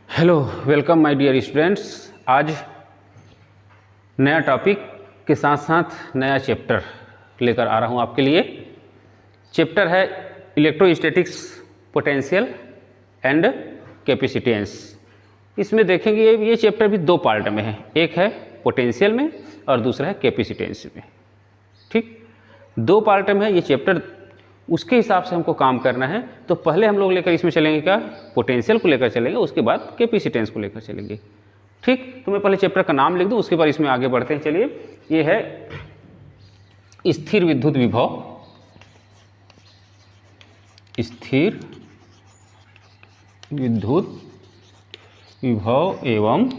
Hello, welcome my dear students. आज नया topic के साथ साथ नया चैप्टर लेकर आ रहा हूँ आपके लिए। चैप्टर है इलेक्ट्रोस्टैटिक्स पोटेंशियल एंड कैपेसिटेंस। इसमें देखेंगे ये चैप्टर भी दो पार्ट में है, एक है पोटेंशियल में और दूसरा है कैपेसिटेंस में। ठीक, दो पार्ट में है ये चैप्टर, उसके हिसाब से हमको काम करना है। तो पहले हम लोग लेकर इसमें चलेंगे क्या, पोटेंशियल को लेकर चलेंगे, उसके बाद कैपेसिटेंस को लेकर चलेंगे। ठीक, तो मैं पहले चैप्टर का नाम लिख दूं, उसके बाद इसमें आगे बढ़ते हैं। चलिए, ये है स्थिर विद्युत विभव, स्थिर विद्युत विभव एवं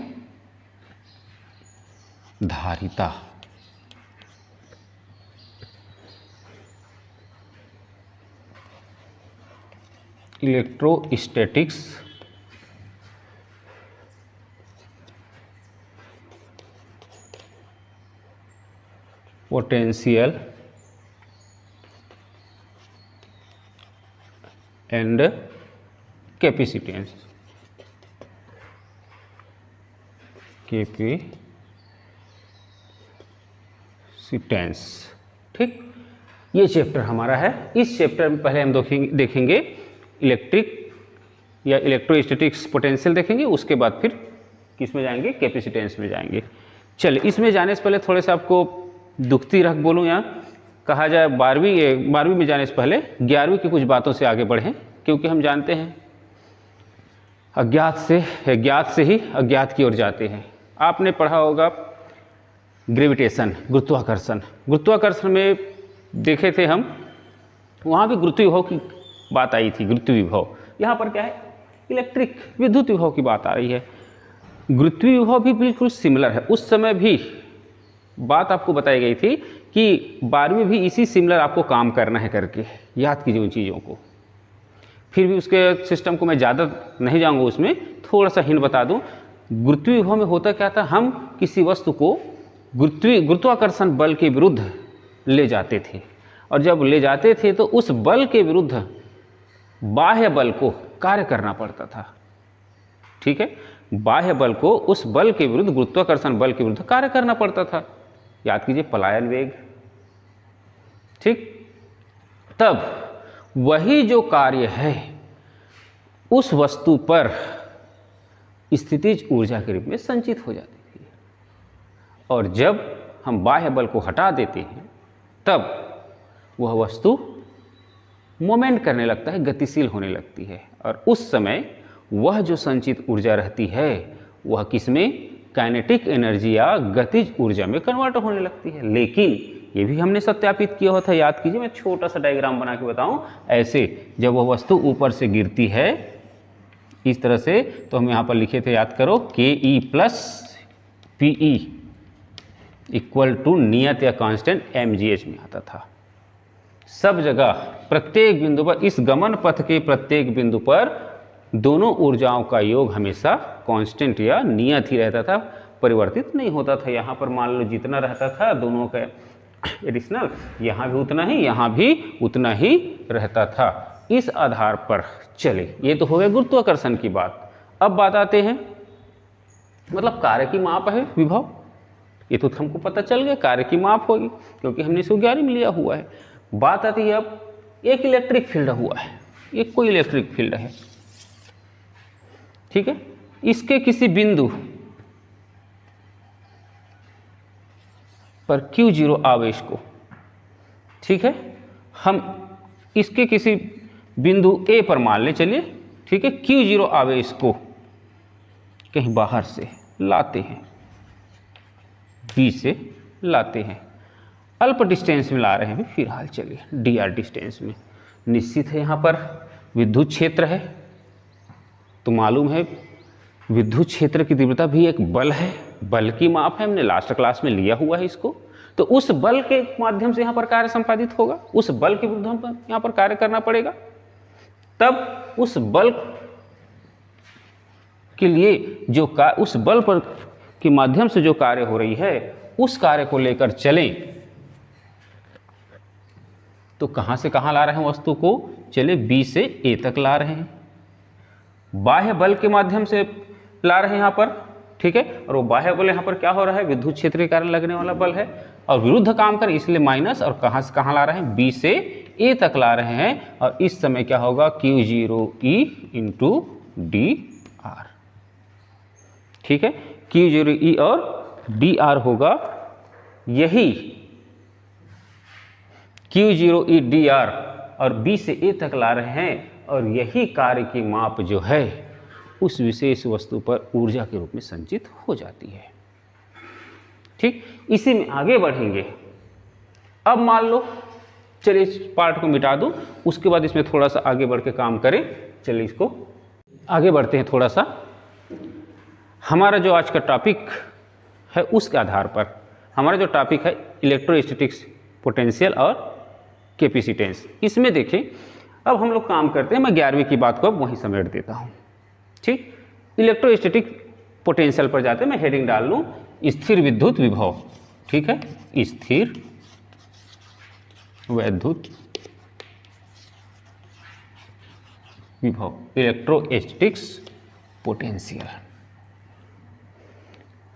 धारिता। Electrostatics potential and capacitance. ठीक, ये चैप्टर हमारा है। इस चैप्टर में पहले हम देखेंगे इलेक्ट्रिक या इलेक्ट्रोस्टैटिक्स पोटेंशियल देखेंगे, उसके बाद फिर किस में जाएंगे, कैपेसिटेंस में जाएंगे। चलिए, इसमें जाने से पहले थोड़े से आपको दुखती रख बोलूँ या कहा जाए 12वीं में जाने से पहले 11वीं की कुछ बातों से आगे बढ़ें, क्योंकि हम जानते हैं ज्ञात से ही अज्ञात की ओर जाते हैं। आपने पढ़ा होगा ग्रेविटेशन, गुरुत्वाकर्षण में देखे थे हम, वहाँ भी गुरुत्व विभव की बात आई थी। गुरुत्व विभव यहाँ पर क्या है, इलेक्ट्रिक विद्युत विभव की बात आ रही है। गुरुत्व विभव भी बिल्कुल सिमिलर है। उस समय भी बात आपको बताई गई थी कि 12वीं भी इसी सिमिलर आपको काम करना है करके, याद कीजिए उन चीज़ों को। फिर भी उसके सिस्टम को मैं ज़्यादा नहीं जाऊँगा, उसमें थोड़ा सा हिंट बता दूँ। गुरुत्व विभव में होता क्या था, हम किसी वस्तु को गुरुत्वाकर्षण बल के विरुद्ध ले जाते थे, और जब ले जाते थे तो उस बल के विरुद्ध बाह्य बल को कार्य करना पड़ता था। ठीक है, बाह्य बल को उस बल के विरुद्ध, गुरुत्वाकर्षण बल के विरुद्ध कार्य करना पड़ता था। याद कीजिए, पलायन वेग। ठीक, तब वही जो कार्य है उस वस्तु पर स्थितिज ऊर्जा के रूप में संचित हो जाती थी, और जब हम बाह्य बल को हटा देते हैं तब वह वस्तु मोमेंट करने लगता है, गतिशील होने लगती है, और उस समय वह जो संचित ऊर्जा रहती है वह किसमें, काइनेटिक एनर्जी या गतिज ऊर्जा में कन्वर्ट होने लगती है। लेकिन ये भी हमने सत्यापित किया होता है, याद कीजिए। मैं छोटा सा डायग्राम बना के बताऊं। ऐसे जब वह वस्तु ऊपर से गिरती है इस तरह से, तो हम यहाँ पर लिखे थे, याद करो, KE plus PE equal to नियत या कांस्टेंट mgh में आता था। सब जगह प्रत्येक बिंदु पर, इस गमन पथ के प्रत्येक बिंदु पर दोनों ऊर्जाओं का योग हमेशा कांस्टेंट या नियत ही रहता था, परिवर्तित नहीं होता था। यहाँ पर मान लो जितना रहता था दोनों का एडिशनल, यहाँ भी उतना ही, यहाँ भी उतना ही रहता था। इस आधार पर चले, ये तो हो गया गुरुत्वाकर्षण की बात। अब बात आते हैं, मतलब कार्य की माप है विभव, ये तो हमको पता चल गया, कार्य की माप होगी क्योंकि हमने इसको 11वीं में लिया हुआ है। बात आती है अब, एक इलेक्ट्रिक फील्ड हुआ है, एक कोई इलेक्ट्रिक फील्ड है, ठीक है। इसके किसी बिंदु पर Q0 आवेश को, ठीक है, हम इसके किसी बिंदु A पर मान लें, चलिए, ठीक है, Q0 आवेश को कहीं बाहर से लाते हैं, B से लाते हैं, अल्प डिस्टेंस में ला रहे हैं फिलहाल, चलिए dr डिस्टेंस में। निश्चित है यहाँ पर विद्युत क्षेत्र है, तो मालूम है विद्युत क्षेत्र की तीव्रता भी एक बल है, बल की माप है, हमने लास्ट क्लास में लिया हुआ है इसको। तो उस बल के माध्यम से यहाँ पर कार्य संपादित होगा, उस बल के विरुद्ध हम यहाँ पर कार्य करना पड़ेगा। तब उस बल के लिए जो उस बल पर के माध्यम से जो कार्य हो रही है, उस कार्य को लेकर चलें तो कहाँ से कहाँ ला रहे हैं वस्तु को, चले B से A तक ला रहे हैं। बाह्य बल के माध्यम से ला रहे हैं यहाँ पर, ठीक है। और वो बाह्य बल यहाँ पर क्या हो रहा है, विद्युत क्षेत्र के कारण लगने वाला बल है और विरुद्ध काम कर इसलिए माइनस, और कहाँ से कहाँ ला रहे हैं, बी से ए तक ला रहे हैं। और इस समय क्या होगा, Q0E इंटू डी आर, ठीक है। Q0E और डी आर होगा, यही Q0E डी आर और बी से ए तक ला रहे हैं, और यही कार्य की माप जो है उस विशेष वस्तु पर ऊर्जा के रूप में संचित हो जाती है, ठीक। इसी में आगे बढ़ेंगे। अब मान लो, चलिए इस पार्ट को मिटा दूं, उसके बाद इसमें थोड़ा सा आगे बढ़ के काम करें। चलिए इसको आगे बढ़ते हैं थोड़ा सा। हमारा जो आज का टॉपिक है उसके आधार पर, हमारा जो टॉपिक है इलेक्ट्रोस्टैटिक्स पोटेंशियल और कैपेसिटेंस, इसमें देखें अब हम लोग काम करते हैं। मैं 11वीं की बात को अब वहीं समेट देता हूँ, ठीक। इलेक्ट्रोस्टैटिक पोटेंशियल पर जाते हैं, मैं हेडिंग डाल लूँ स्थिर विद्युत विभव, ठीक है। स्थिर विद्युत विभव, इलेक्ट्रोस्टैटिक्स पोटेंशियल।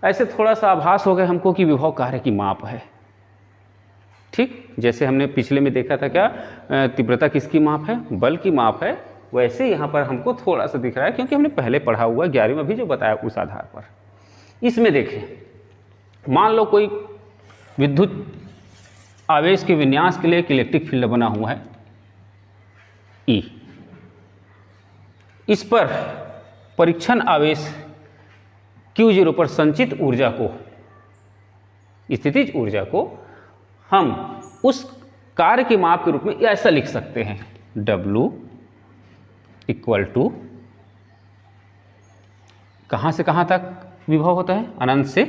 ऐसे थोड़ा सा आभास हो गया हमको कि विभव कार्य की माप है, ठीक। जैसे हमने पिछले में देखा था क्या, तीव्रता किसकी माप है, बल की माप है, वैसे यहाँ पर हमको थोड़ा सा दिख रहा है क्योंकि हमने पहले पढ़ा हुआ 11वीं में भी जो बताया उस आधार पर। इसमें देखें, मान लो कोई विद्युत आवेश के विन्यास के लिए एक इलेक्ट्रिक फील्ड बना हुआ है E। इस पर परीक्षण आवेश Q0 पर संचित ऊर्जा को, स्थितिज ऊर्जा को हम उस कार्य के माप के रूप में ऐसा लिख सकते हैं, W इक्वल टू, कहाँ से कहाँ तक विभव होता है, अनंत से,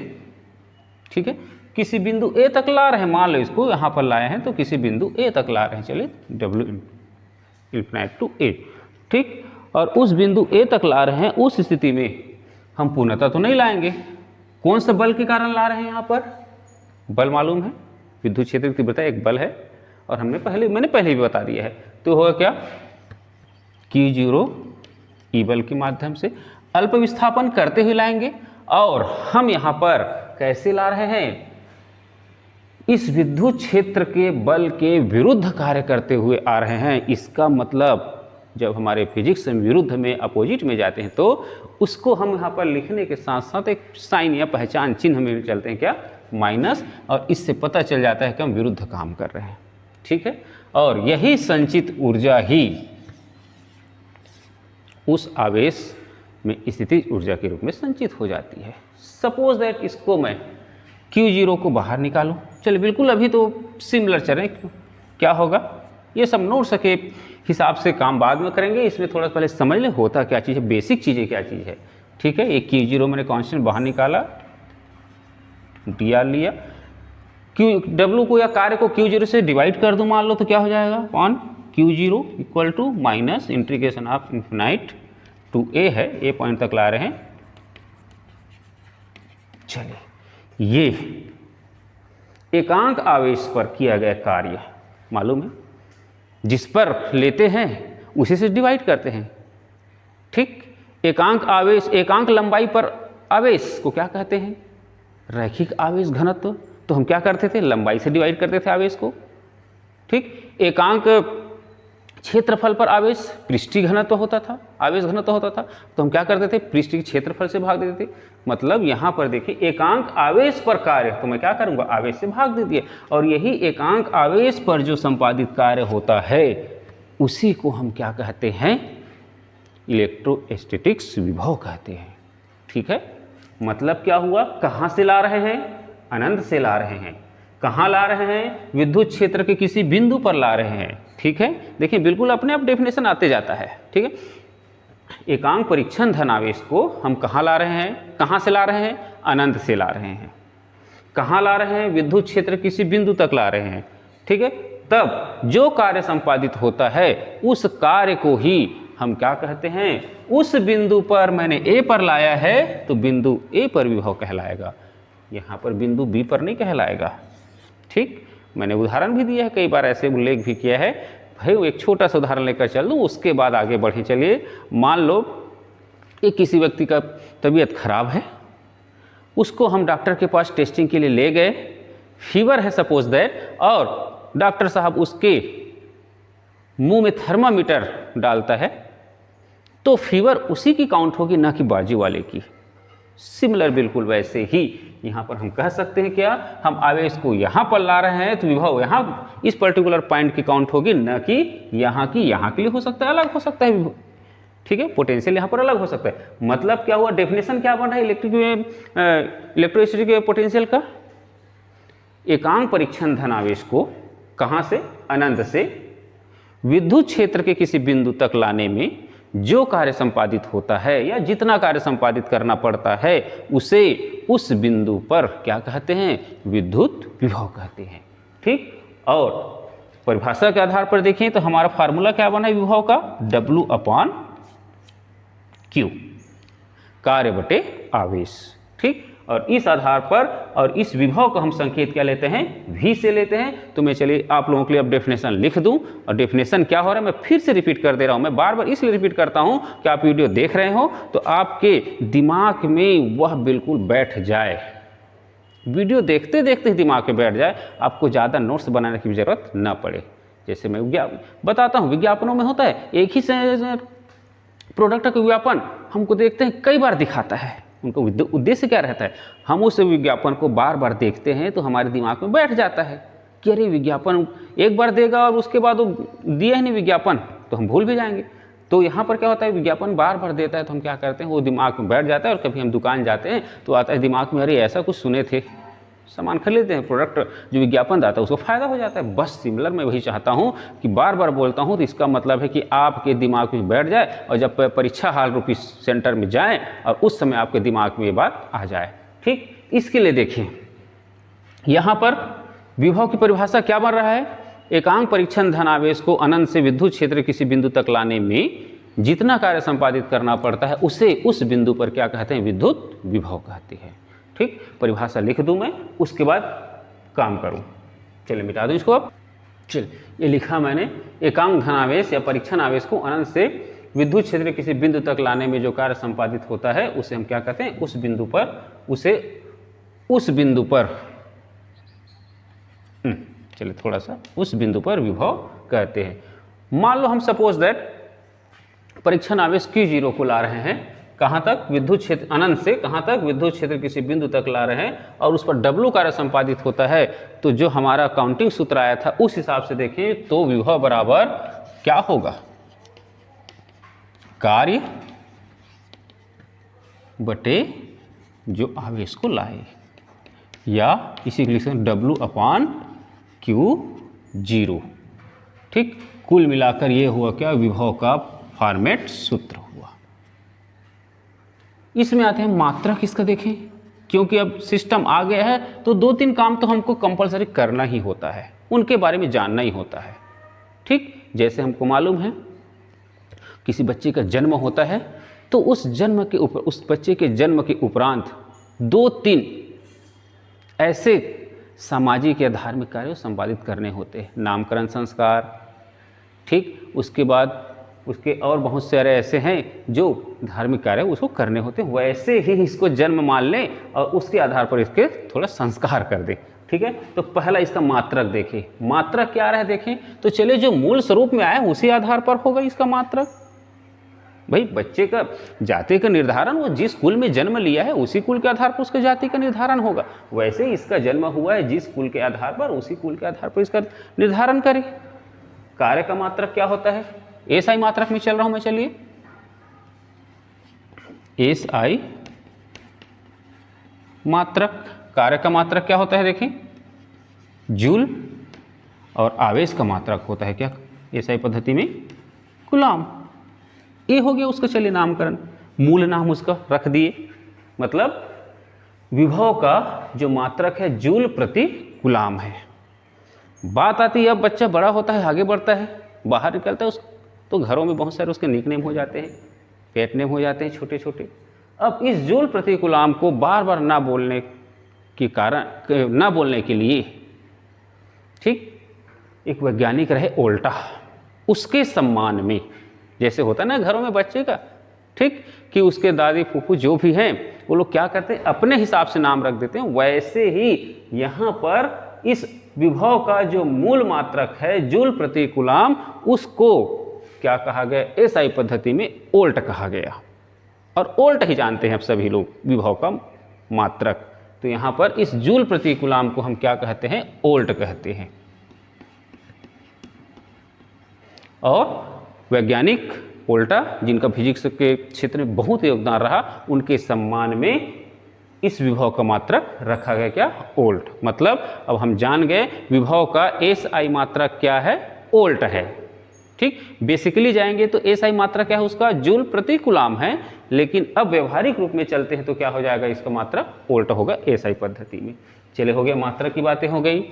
ठीक है। किसी बिंदु A तक ला रहे हैं, मान लो इसको यहाँ पर लाए हैं तो किसी बिंदु A तक ला रहे हैं, चलिए W इन्फिनिट टू A, ठीक। और उस बिंदु A तक ला रहे हैं, उस स्थिति में हम पूर्णतः तो नहीं लाएंगे। कौन सा बल के कारण ला रहे हैं, यहाँ पर बल मालूम है, विद्युत क्षेत्र की तीव्रता एक बल है और मैंने पहले भी बता दिया है। तो होगा क्या, Q0E बल के माध्यम से अल्प विस्थापन करते हुए लाएंगे। और हम यहाँ पर कैसे ला रहे हैं, इस विद्युत क्षेत्र के बल के विरुद्ध कार्य करते हुए आ रहे हैं। इसका मतलब जब हमारे फिजिक्स में विरुद्ध में, अपोजिट में जाते हैं तो उसको हम यहाँ पर लिखने के साथ साथ एक साइन या पहचान चिन्ह में चलते हैं, क्या, माइनस, और इससे पता चल जाता है कि हम विरुद्ध काम कर रहे हैं, ठीक है। और यही संचित ऊर्जा ही उस आवेश में स्थितिज ऊर्जा के रूप में संचित हो जाती है। सपोज दैट इसको मैं Q0 को बाहर निकालूं, चलिए बिल्कुल अभी तो सिमिलर चलें, क्या होगा, ये सब नोट्स के हिसाब से काम बाद में करेंगे। इसमें थोड़ा पहले समझ लें होता क्या चीज़ है, बेसिक चीज़ें क्या चीज़ है, ठीक है। ये Q0 मैंने कांस्टेंट बाहर निकाला, dr लिया, W को या कार्य को Q0 से डिवाइड कर दूं मान लो तो क्या हो जाएगा, on Q0 equal to minus integration of infinite to A है, A पॉइंट तक ला रहे हैं। चलिए, ये एकांक आवेश पर किया गया कार्य मालूम है, जिस पर लेते हैं उसी से डिवाइड करते हैं, ठीक। एकांक आवेश, एकांक लंबाई पर आवेश को क्या कहते हैं, रैखिक आवेश घनत्व। तो हम क्या करते थे, लंबाई से डिवाइड करते थे आवेश को, ठीक। एकांक क्षेत्रफल पर आवेश पृष्ठीय घनत्व होता था, आवेश घनत्व होता था, तो हम क्या करते थे, पृष्ठीय क्षेत्रफल से भाग देते थे। मतलब यहाँ पर देखिए एकांक आवेश पर कार्य, तो मैं क्या करूँगा, आवेश से भाग दे दिए, और यही एकांक आवेश पर जो संपादित कार्य होता है उसी को हम क्या कहते हैं, इलेक्ट्रोस्टैटिक्स विभव कहते हैं, ठीक है। मतलब क्या हुआ, कहाँ से ला रहे हैं, अनंत से ला रहे हैं। कहाँ ला रहे हैं, विद्युत क्षेत्र के किसी बिंदु पर ला रहे हैं, ठीक है। देखिए बिल्कुल अपने आप डेफिनेशन आते जाता है, ठीक है। एकांक परीक्षण धन आवेश को हम कहाँ ला रहे हैं, कहाँ से ला रहे हैं, अनंत से ला रहे हैं। कहाँ ला रहे हैं, विद्युत क्षेत्र किसी बिंदु तक ला रहे हैं, ठीक है। तब जो कार्य संपादित होता है उस कार्य को ही हम क्या कहते हैं, उस बिंदु पर मैंने A पर लाया है तो बिंदु A पर विभव कहलाएगा, यहाँ पर बिंदु B पर नहीं कहलाएगा, ठीक। मैंने उदाहरण भी दिया है, कई बार ऐसे उल्लेख भी किया है। भाई एक छोटा सा उदाहरण लेकर चल दूँ, उसके बाद आगे बढ़े। चलिए मान लो कि किसी व्यक्ति का तबीयत खराब है, उसको हम डॉक्टर के पास टेस्टिंग के लिए ले गए, फीवर है सपोज दैट, और डॉक्टर साहब उसके मुंह में थर्मामीटर डालता है, तो फीवर उसी की काउंट होगी, ना कि बाजू वाले की। सिमिलर बिल्कुल वैसे ही यहाँ पर हम कह सकते हैं क्या, हम आवेश को यहाँ पर ला रहे हैं तो विभव यहाँ इस पर्टिकुलर पॉइंट की काउंट होगी, न कि यहाँ की। यहाँ के लिए हो सकता है अलग हो सकता है विभव, ठीक है, पोटेंशियल यहाँ पर अलग हो सकता है। मतलब क्या हुआ, डेफिनेशन क्या बन रहा है इलेक्ट्रोस्टैटिक पोटेंशियल का, एकांक परीक्षण धनावेश को कहाँ से, अनंत से विद्युत क्षेत्र के किसी बिंदु तक लाने में जो कार्य संपादित होता है या जितना कार्य संपादित करना पड़ता है उसे उस बिंदु पर क्या कहते हैं, विद्युत विभव कहते हैं। ठीक, और परिभाषा के आधार पर देखें तो हमारा फार्मूला क्या बना है विभव का, W/Q, कार्य बटे आवेश। ठीक, और इस आधार पर और इस विभव को हम संकेत क्या लेते हैं, V से लेते हैं। तो मैं चलिए आप लोगों के लिए अब डेफिनेशन लिख दूं, और डेफिनेशन क्या हो रहा है मैं फिर से रिपीट कर दे रहा हूं। मैं बार बार इसलिए रिपीट करता हूं कि आप वीडियो देख रहे हो तो आपके दिमाग में वह बिल्कुल बैठ जाए, वीडियो देखते देखते ही दिमाग में बैठ जाए, आपको ज़्यादा नोट्स बनाने की जरूरत ना पड़े। जैसे मैं बताता हूँ, विज्ञापनों में होता है एक ही प्रोडक्ट का विज्ञापन हमको देखते हैं कई बार दिखाता है, उनका उद्देश्य क्या रहता है, हम उस विज्ञापन को बार बार देखते हैं तो हमारे दिमाग में बैठ जाता है कि अरे विज्ञापन एक बार देगा और उसके बाद वो दिया ही नहीं विज्ञापन, तो हम भूल भी जाएंगे। तो यहाँ पर क्या होता है, विज्ञापन बार बार देता है तो हम क्या करते हैं, वो दिमाग में बैठ जाता है। और कभी हम दुकान जाते हैं तो आता है दिमाग में, अरे ऐसा कुछ सुने थे, सामान खरीद लेते हैं, प्रोडक्ट जो विज्ञापन दाता है उसको फायदा हो जाता है। बस सिमिलर मैं वही चाहता हूँ कि बार बार बोलता हूँ तो इसका मतलब है कि आपके दिमाग में बैठ जाए, और जब परीक्षा हॉल रूपी सेंटर में जाएं और उस समय आपके दिमाग में ये बात आ जाए। ठीक, इसके लिए देखिए यहाँ पर विभव की परिभाषा क्या बन रहा है, एकांक परीक्षण धनावेश को अनंत से विद्युत क्षेत्र किसी बिंदु तक लाने में जितना कार्य संपादित करना पड़ता है उसे उस बिंदु पर क्या कहते हैं, विद्युत विभव कहते हैं। ठीक, परिभाषा लिख दूं मैं, उसके बाद काम करूं। चलिए मिटा दूं इसको अब। चलिए ये लिखा मैंने, एकांक धनावेश या परीक्षण आवेश को अनंत से विद्युत क्षेत्र किसी बिंदु तक लाने में जो कार्य संपादित होता है उसे हम क्या कहते हैं, उस बिंदु पर चलिए थोड़ा सा उस बिंदु पर विभव कहते हैं। मान लो हम सपोज दैट परीक्षण आवेश Q0 को ला रहे हैं, कहाँ तक, विद्युत क्षेत्र अनंत से कहाँ तक, विद्युत क्षेत्र किसी बिंदु तक ला रहे हैं, और उस पर W कार्य संपादित होता है। तो जो हमारा काउंटिंग सूत्र आया था उस हिसाब से देखें तो विभव बराबर क्या होगा, कार्य बटे जो आवेश को लाए, या इसी के लिए W/Q0। ठीक, कुल मिलाकर ये हुआ क्या, विभव का फॉर्मेट सूत्र हुआ। इसमें आते हैं मात्रक, इसका देखें, क्योंकि अब सिस्टम आ गया है तो 2-3 काम तो हमको कंपलसरी करना ही होता है, उनके बारे में जानना ही होता है। ठीक, जैसे हमको मालूम है किसी बच्चे का जन्म होता है तो उस बच्चे के जन्म के उपरांत 2-3 ऐसे सामाजिक या धार्मिक कार्य संपादित करने होते हैं, नामकरण संस्कार। ठीक, उसके बाद उसके और बहुत सारे ऐसे हैं जो धार्मिक कार्य उसको करने होते हैं, वैसे ही इसको जन्म मान लें और उसके आधार पर इसके थोड़ा संस्कार कर दें। ठीक है, तो पहला इसका मात्रक देखें, मात्रक क्या रहा है देखें, तो चलिए जो मूल स्वरूप में आया उसी आधार पर होगा इसका मात्रक। भाई बच्चे का जाति का निर्धारण वो जिस कुल में जन्म लिया है उसी कुल के आधार पर उसका जाति का निर्धारण होगा, वैसे ही इसका जन्म हुआ है जिस कुल के आधार पर उसी कुल के आधार पर इसका निर्धारण करें। कार्य का मात्रक क्या होता है, SI मात्रक में चल रहा हूं मैं, चलिए SI मात्रक, कार्य का मात्रक क्या होता है देखें, जूल, और आवेश का मात्रक होता है क्या SI पद्धति में, कूलॉम। ये हो गया उसका, चलिए नामकरण, मूल नाम उसका रख दिए। मतलब विभव का जो मात्रक है जूल प्रति कूलॉम है। बात आती है अब बच्चा बड़ा होता है, आगे बढ़ता है, बाहर निकलता है, तो घरों में बहुत सारे उसके निकनेम हो जाते हैं, पेट नेम हो जाते हैं छोटे छोटे। अब इस जूल प्रति कूलॉम को बार बार ना बोलने के लिए, ठीक, एक वैज्ञानिक रहे ओल्टा, उसके सम्मान में, जैसे होता है ना घरों में बच्चे का ठीक, कि उसके दादी फूफू जो भी हैं वो लोग क्या करते हैं, अपने हिसाब से नाम रख देते हैं। वैसे ही यहाँ पर इस विभव का जो मूल मात्रक है जूल प्रति कूलाम, उसको क्या कहा गया, एसआई पद्धति में ओल्ट कहा गया। और ओल्ट ही जानते हैं अब सभी लोग विभव का मात्रक। तो यहाँ पर इस जूल प्रति कूलाम को हम क्या कहते हैं, ओल्ट कहते हैं। और वैज्ञानिक ओल्टा, जिनका फिजिक्स के क्षेत्र में बहुत योगदान रहा, उनके सम्मान में इस विभव का मात्रक रखा गया क्या, ओल्ट। मतलब अब हम जान गए विभव का एसआई मात्रक क्या है, ओल्ट है। ठीक, बेसिकली जाएंगे तो एसआई मात्रक क्या है उसका, जूल प्रति कूलाम है। लेकिन अब व्यवहारिक रूप में चलते हैं तो क्या हो जाएगा, इसका मात्रक ओल्ट होगा एसआई पद्धति में। चले, हो गया मात्रक की बातें हो गई।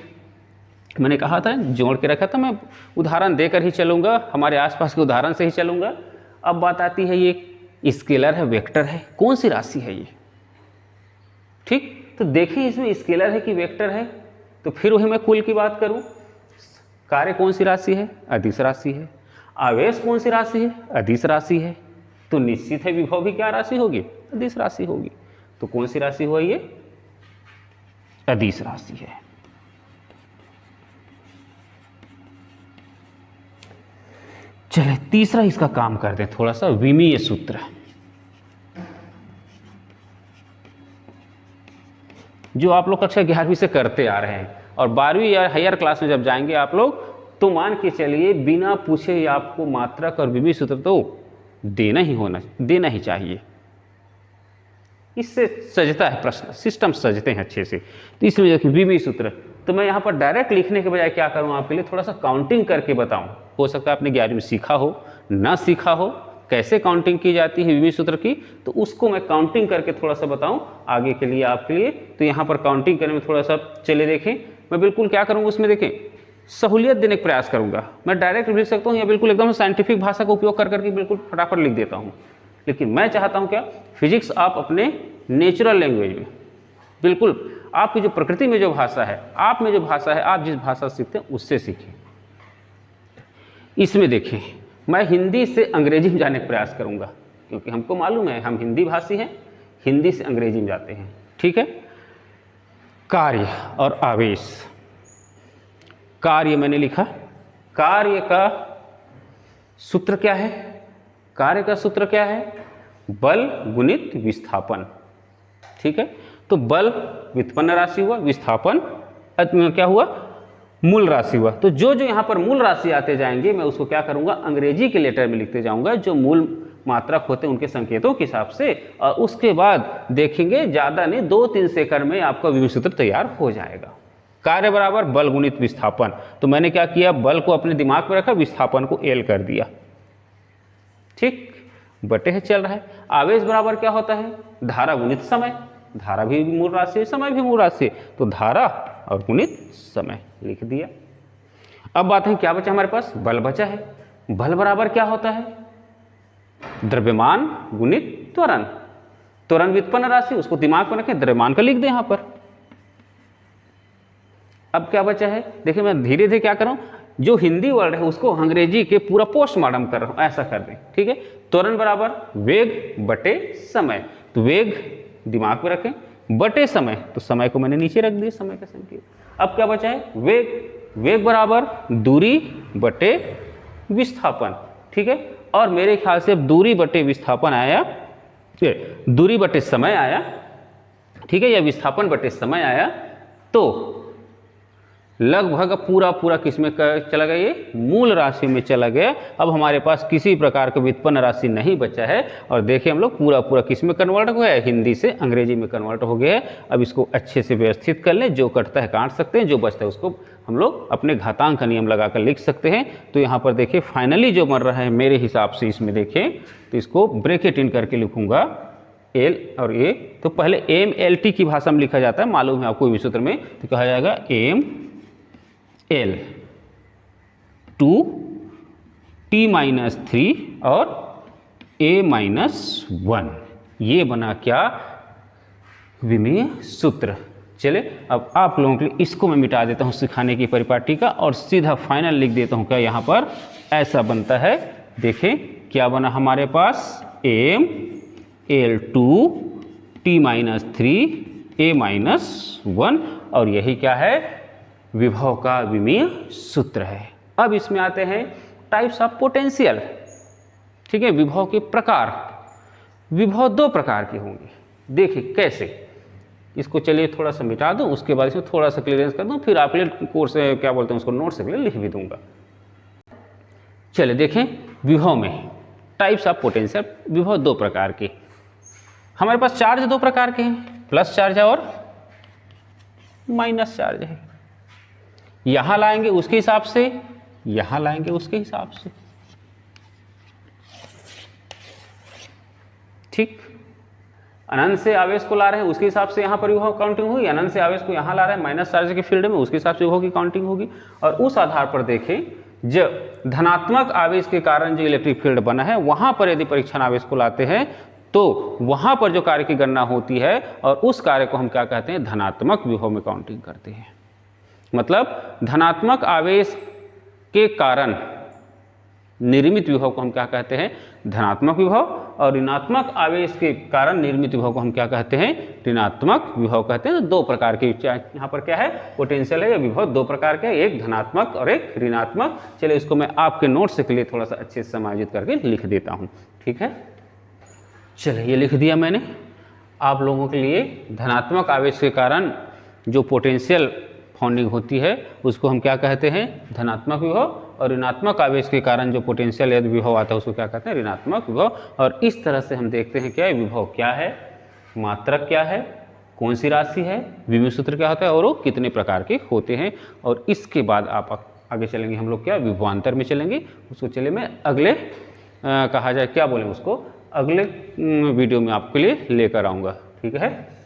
मैंने कहा था जोड़ के रखा था, मैं उदाहरण देकर ही चलूँगा, हमारे आसपास के उदाहरण से ही चलूँगा। अब बात आती है ये स्केलर है, वेक्टर है, कौन सी राशि है ये। ठीक, तो देखिए इसमें स्केलर है कि वेक्टर है, तो फिर वही मैं कुल की बात करूँ। कार्य कौन सी राशि है, अदिश राशि है। आवेश कौन सी राशि है, अदिश राशि है। तो निश्चित है विभव भी क्या राशि होगी, अदिश राशि होगी। तो कौन सी राशि हुआ ये, अदिश राशि है। चले तीसरा इसका काम करते हैं थोड़ा सा, विमीय सूत्र। जो आप लोग कक्षा 11वीं से करते आ रहे हैं, और 12वीं या हायर क्लास में जब जाएंगे आप लोग, तो मान के चलिए बिना पूछे ही आपको मात्रक और विमीय सूत्र तो देना ही चाहिए। इससे सजता है प्रश्न, सिस्टम सजते हैं अच्छे से। तो इसमें देखिए विमीय सूत्र, तो मैं यहाँ पर डायरेक्ट लिखने के बजाय क्या करूँ, आपके लिए थोड़ा सा काउंटिंग करके बताऊँ। हो सकता है आपने 11वीं में सीखा हो, ना सीखा हो, कैसे काउंटिंग की जाती है विमीय सूत्र की, तो उसको मैं काउंटिंग करके थोड़ा सा बताऊं आगे के लिए आपके लिए। तो यहाँ पर काउंटिंग करने में थोड़ा सा चले देखें, मैं बिल्कुल क्या करूँगा उसमें देखें, सहूलियत देने का प्रयास करूँगा। मैं डायरेक्ट लिख सकता हूँ या बिल्कुल एकदम साइंटिफिक भाषा का उपयोग कर करके बिल्कुल फटाफट लिख देता हूँ। लेकिन मैं चाहता हूँ क्या, फिजिक्स आप अपने नेचुरल लैंग्वेज में, बिल्कुल आपकी जो प्रकृति में जो भाषा है, आप में जो भाषा है, आप जिस भाषा सीखते हैं उससे सीखें। इसमें देखें मैं हिंदी से अंग्रेजी में जाने का प्रयास करूंगा, क्योंकि हमको मालूम है हम हिंदी भाषी हैं, हिंदी से अंग्रेजी में जाते हैं। ठीक है, कार्य और आवेश। कार्य मैंने लिखा, कार्य का सूत्र क्या है, कार्य का सूत्र क्या है, बल गुणित विस्थापन। ठीक है, तो बल व्युत्पन्न राशि हुआ, विस्थापन क्या हुआ, मूल राशि हुआ। तो जो जो यहाँ पर मूल राशि आते जाएंगे मैं उसको क्या करूँगा, अंग्रेजी के लेटर में लिखते जाऊँगा, जो मूल मात्रक होते हैं उनके संकेतों के हिसाब से। और उसके बाद देखेंगे ज़्यादा नहीं 2-3 सेकंड में आपका विमीय सूत्र तैयार हो जाएगा। कार्य बराबर बल गुणित विस्थापन। तो मैंने क्या किया, बल को अपने दिमाग में रखा, विस्थापन को एल कर दिया। ठीक, बटे है चल रहा है। आवेश बराबर क्या होता है, धारा गुणित समय। धारा भी मूल राशि है, समय भी मूल राशि है, तो धारा और गुणित समय लिख दिया। अब बात है क्या बचा हमारे पास, बल बचा है। बल बराबर क्या होता है, द्रव्यमान गुणित त्वरण। त्वरण व्युत्पन्न राशि, उसको दिमाग में रखें, द्रव्यमान का लिख दें यहां पर। अब क्या बचा है, देखिए मैं धीरे धीरे क्या कर रहा हूं, जो हिंदी वर्ड है उसको अंग्रेजी के पूरा पोस्टमार्टम कर रहा हूं, ऐसा कर दें। ठीक है, त्वरण बराबर वेग बटे समय। तो वेग दिमाग में रखें, बटे समय, तो समय को मैंने नीचे रख दिया, समय का संकेत। अब क्या बचा है, वेग। वेग बराबर दूरी बटे विस्थापन। ठीक है, और मेरे ख्याल से अब दूरी बटे विस्थापन आया, दूरी बटे समय आया, ठीक है, या विस्थापन बटे समय आया, तो लगभग पूरा किस में चला गया, ये मूल राशि में चला गया। अब हमारे पास किसी प्रकार का व्युत्पन्न राशि नहीं बचा है। और देखिए हम लोग पूरा किस में कन्वर्ट हो गया है, हिंदी से अंग्रेजी में कन्वर्ट हो गया है। अब इसको अच्छे से व्यवस्थित कर लें, जो कटता है काट सकते हैं, जो बचता है उसको हम लोग अपने घातांक का नियम लगाकर लिख सकते हैं। तो यहाँ पर देखिए फाइनली जो बन रहा है मेरे हिसाब से, इसमें देखें तो इसको ब्रैकेट इन करके लिखूंगा, एल और ए। तो पहले एम एल टी की भाषा में लिखा जाता है, मालूम है आपको विमीय सूत्र में, तो कहा जाएगा एम एल 2t-3 और a-1, ये बना क्या, विमीय सूत्र। चले अब आप लोगों के लिए इसको मैं मिटा देता हूं सिखाने की परिपाटी का, और सीधा फाइनल लिख देता हूं क्या यहाँ पर, ऐसा बनता है। देखें क्या बना हमारे पास, m L2 t minus 3 a minus 1, और यही क्या है, विभव का विमीय सूत्र है। अब इसमें आते हैं टाइप्स ऑफ पोटेंशियल। ठीक है, विभव के प्रकार। विभव दो प्रकार के होंगे। देखिए कैसे, इसको चलिए थोड़ा सा मिटा दूं, उसके बाद इसमें थोड़ा सा क्लियरेंस कर दूं, फिर आपके लिए कोर्स क्या बोलते हैं उसको, नोट से लिख भी दूंगा। चलिए देखें, विभव में टाइप्स ऑफ पोटेंशियल। विभव दो प्रकार के, हमारे पास चार्ज दो प्रकार के हैं, प्लस चार्ज है और माइनस चार्ज है। यहां लाएंगे उसके हिसाब से, यहां लाएंगे उसके हिसाब से। ठीक, अनंत से आवेश को ला रहे हैं उसके हिसाब से यहाँ पर विभव काउंटिंग होगी, अनंत से आवेश को यहाँ ला रहे हैं माइनस चार्ज के फील्ड में, उसके हिसाब से विभव की काउंटिंग होगी। और उस आधार पर देखें, जब धनात्मक आवेश के कारण जो इलेक्ट्रिक फील्ड बना है, वहां पर यदि परीक्षण आवेश को लाते हैं तो वहां पर जो कार्य की गणना होती है, और उस कार्य को हम क्या कहते हैं, धनात्मक विभव में काउंटिंग करते हैं। मतलब धनात्मक आवेश के कारण निर्मित विभव को हम क्या कहते हैं, धनात्मक विभव, और ऋणात्मक आवेश के कारण निर्मित विभव को हम क्या कहते हैं, ऋणात्मक विभव कहते हैं। तो दो प्रकार के यहाँ पर क्या है, पोटेंशियल है या विभव दो प्रकार के, एक धनात्मक और एक ऋणात्मक। चलिए इसको मैं आपके नोट्स के लिए थोड़ा सा अच्छे से समायोजित करके लिख देता हूँ। ठीक है, चलिए ये लिख दिया मैंने आप लोगों के लिए। धनात्मक आवेश के कारण जो पोटेंशियल फाउंडिंग होती है उसको हम क्या कहते हैं, धनात्मक विभव, और ऋणात्मक आवेश के कारण जो पोटेंशियल यदि विभव आता है उसको क्या कहते हैं, ऋणात्मक विभव। और इस तरह से हम देखते हैं क्या विभव क्या है, मात्रक क्या है, कौन सी राशि है, विमीय सूत्र क्या होता है, और वो कितने प्रकार के होते हैं। और इसके बाद आप आगे चलेंगे हम लोग क्या, विभवांतर में चलेंगे। उसको चलिए मैं अगले कहा जाए क्या बोलें उसको, अगले वीडियो में आपके लिए लेकर आऊँगा। ठीक है।